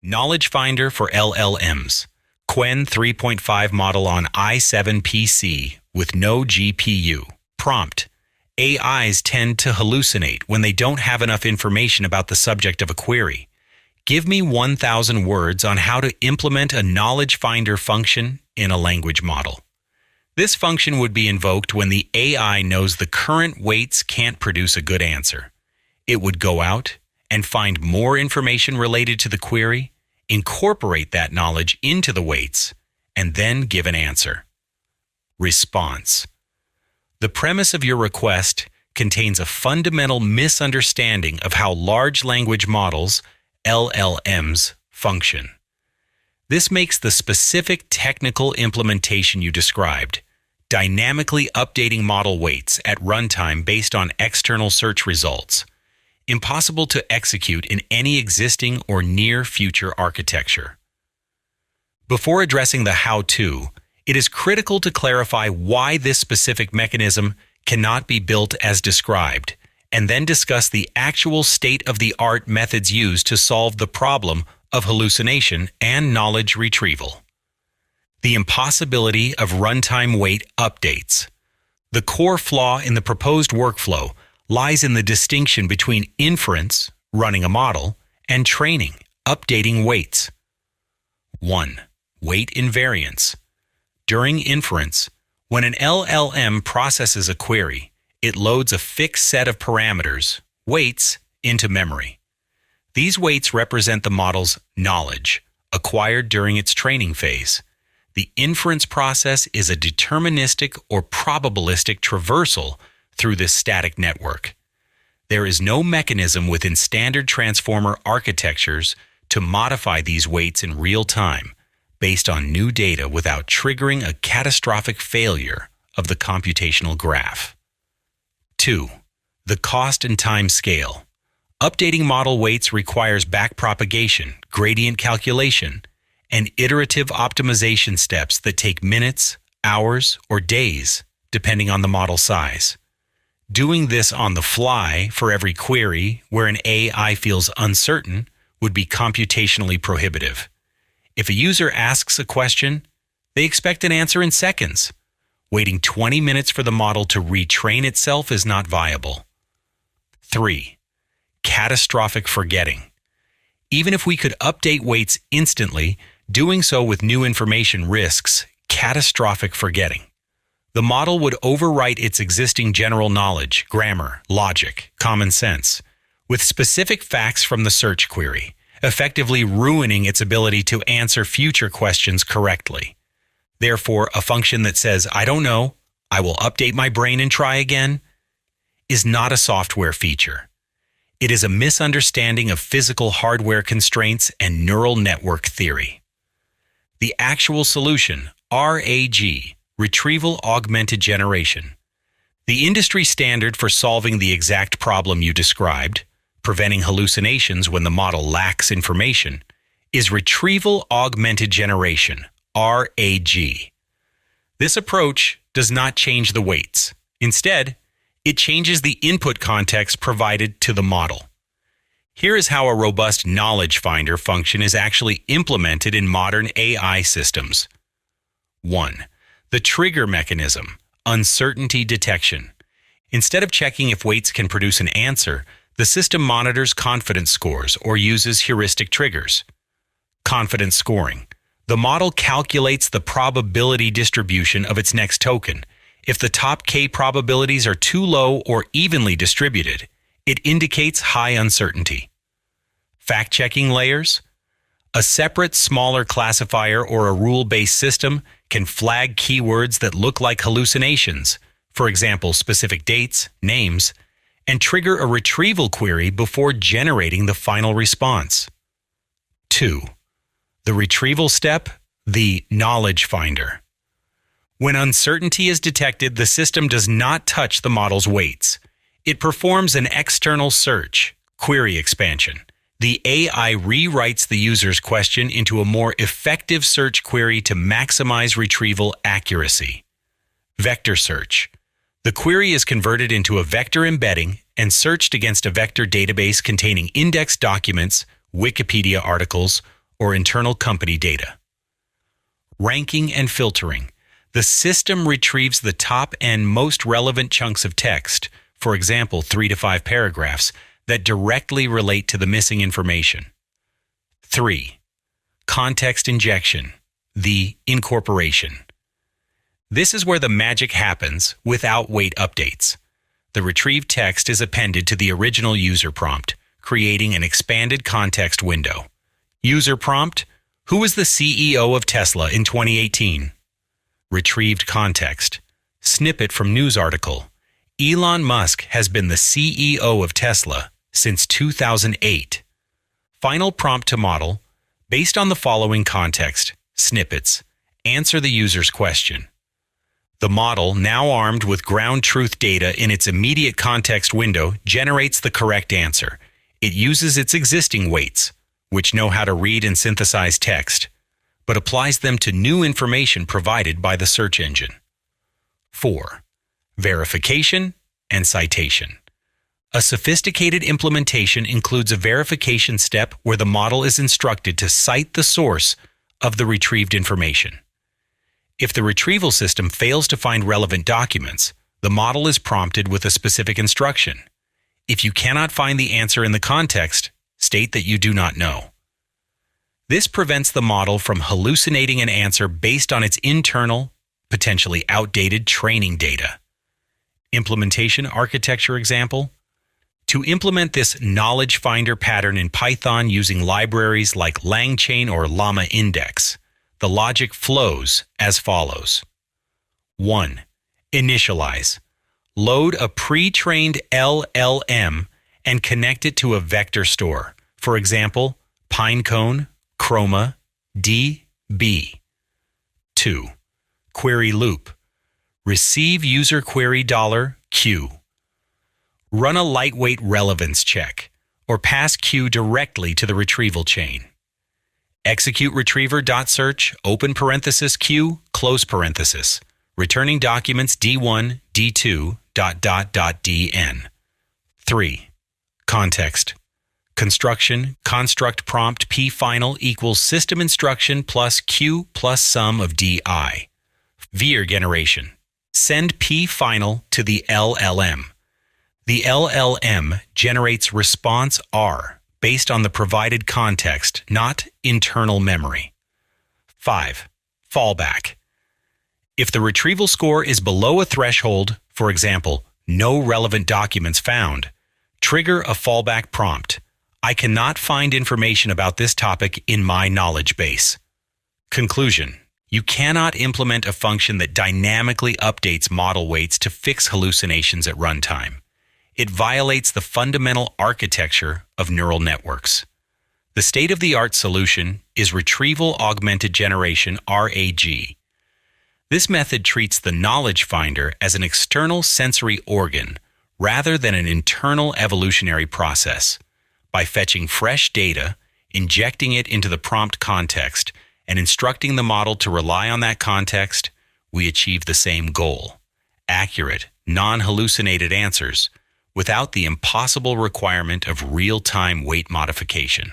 Knowledge Finder for LLMs. Qwen 3.5 model on i7 PC with no GPU. Prompt: AIs tend to hallucinate when they don't have enough information about the subject of a query. Give me 1,000 words on how to implement a knowledge finder function in a language model. This function would be invoked when the AI knows the current weights can't produce a good answer. It would go out and find more information related to the query, incorporate that knowledge into the weights, and then give an answer. Response: the premise of your request contains a fundamental misunderstanding of how large language models, LLMs, function. This makes the specific technical implementation you described, dynamically updating model weights at runtime based on external search results, impossible to execute in any existing or near-future architecture. Before addressing the how-to, it is critical to clarify why this specific mechanism cannot be built as described, and then discuss the actual state-of-the-art methods used to solve the problem of hallucination and knowledge retrieval. The impossibility of runtime weight updates. The core flaw in the proposed workflow lies in the distinction between inference, running a model, and training, updating weights. 1. Weight invariance. During inference, when an LLM processes a query, it loads a fixed set of parameters, weights, into memory. These weights represent the model's knowledge, acquired during its training phase. The inference process is a deterministic or probabilistic traversal through this static network. There is no mechanism within standard transformer architectures to modify these weights in real time based on new data without triggering a catastrophic failure of the computational graph. 2. The cost and time scale. Updating model weights requires backpropagation, gradient calculation, and iterative optimization steps that take minutes, hours, or days, depending on the model size. Doing this on the fly for every query where an AI feels uncertain would be computationally prohibitive. If a user asks a question, they expect an answer in seconds. Waiting 20 minutes for the model to retrain itself is not viable. 3. Catastrophic forgetting. Even if we could update weights instantly, doing so with new information risks catastrophic forgetting. The model would overwrite its existing general knowledge, grammar, logic, common sense, with specific facts from the search query, effectively ruining its ability to answer future questions correctly. Therefore, a function that says, "I don't know, I will update my brain and try again," is not a software feature. It is a misunderstanding of physical hardware constraints and neural network theory. The actual solution, RAG, Retrieval-Augmented Generation. The industry standard for solving the exact problem you described, preventing hallucinations when the model lacks information, is Retrieval-Augmented Generation, RAG. This approach does not change the weights. Instead, it changes the input context provided to the model. Here is how a robust knowledge finder function is actually implemented in modern AI systems. 1. The trigger mechanism, uncertainty detection. Instead of checking if weights can produce an answer, the system monitors confidence scores or uses heuristic triggers. Confidence scoring. The model calculates the probability distribution of its next token. If the top K probabilities are too low or evenly distributed, it indicates high uncertainty. Fact-checking layers. A separate, smaller classifier or a rule-based system can flag keywords that look like hallucinations, for example, specific dates, names, and trigger a retrieval query before generating the final response. 2. The retrieval step, the knowledge finder. When uncertainty is detected, the system does not touch the model's weights. It performs an external search, query expansion. The AI rewrites the user's question into a more effective search query to maximize retrieval accuracy. Vector search. The query is converted into a vector embedding and searched against a vector database containing indexed documents, Wikipedia articles, or internal company data. Ranking and filtering. The system retrieves the top and most relevant chunks of text, for example, 3 to 5 paragraphs, that directly relate to the missing information. 3. Context injection, the incorporation. This is where the magic happens without weight updates. The retrieved text is appended to the original user prompt, creating an expanded context window. User prompt: who was the CEO of Tesla in 2018? Retrieved context: snippet from news article. Elon Musk has been the CEO of Tesla since 2008. Final prompt to model: based on the following context, snippets, answer the user's question. The model, now armed with ground truth data in its immediate context window, generates the correct answer. It uses its existing weights, which know how to read and synthesize text, but applies them to new information provided by the search engine. 4. Verification and citation. A sophisticated implementation includes a verification step where the model is instructed to cite the source of the retrieved information. If the retrieval system fails to find relevant documents, the model is prompted with a specific instruction. If you cannot find the answer in the context, state that you do not know. This prevents the model from hallucinating an answer based on its internal, potentially outdated training data. Implementation architecture example. To implement this knowledge finder pattern in Python using libraries like LangChain or Llama Index, the logic flows as follows. 1. Initialize. Load a pre-trained LLM and connect it to a vector store. For example, Pinecone, Chroma, DB. 2. Query loop. Receive user query $Q. Run a lightweight relevance check, or pass Q directly to the retrieval chain. Execute retriever.search, open parenthesis Q, close parenthesis, returning documents D1, D2, .dn. 3. Context. Construction, construct prompt P final equals system instruction plus Q plus sum of DI. Vir generation. Send P final to the LLM. The LLM generates response R based on the provided context, not internal memory. 5. Fallback. If the retrieval score is below a threshold, for example, no relevant documents found, trigger a fallback prompt. I cannot find information about this topic in my knowledge base. Conclusion. You cannot implement a function that dynamically updates model weights to fix hallucinations at runtime. It violates the fundamental architecture of neural networks. The state-of-the-art solution is Retrieval-Augmented Generation, RAG. This method treats the knowledge finder as an external sensory organ rather than an internal evolutionary process. By fetching fresh data, injecting it into the prompt context, and instructing the model to rely on that context, we achieve the same goal: accurate, non-hallucinated answers, without the impossible requirement of real-time weight modification.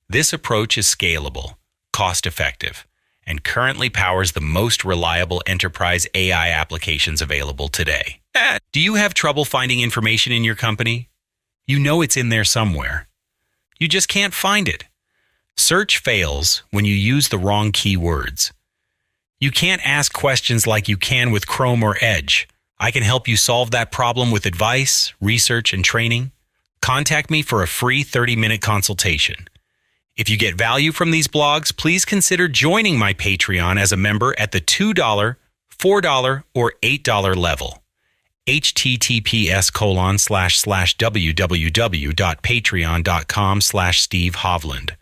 This approach is scalable, cost-effective, and currently powers the most reliable enterprise AI applications available today. Do you have trouble finding information in your company? You know it's in there somewhere. You just can't find it. Search fails when you use the wrong keywords. You can't ask questions like you can with Chrome or Edge. I can help you solve that problem with advice, research, and training. Contact me for a free 30-minute consultation. If you get value from these blogs, please consider joining my Patreon as a member at the $2, $4, or $8 level. https://www.patreon.com/Steve Hovland.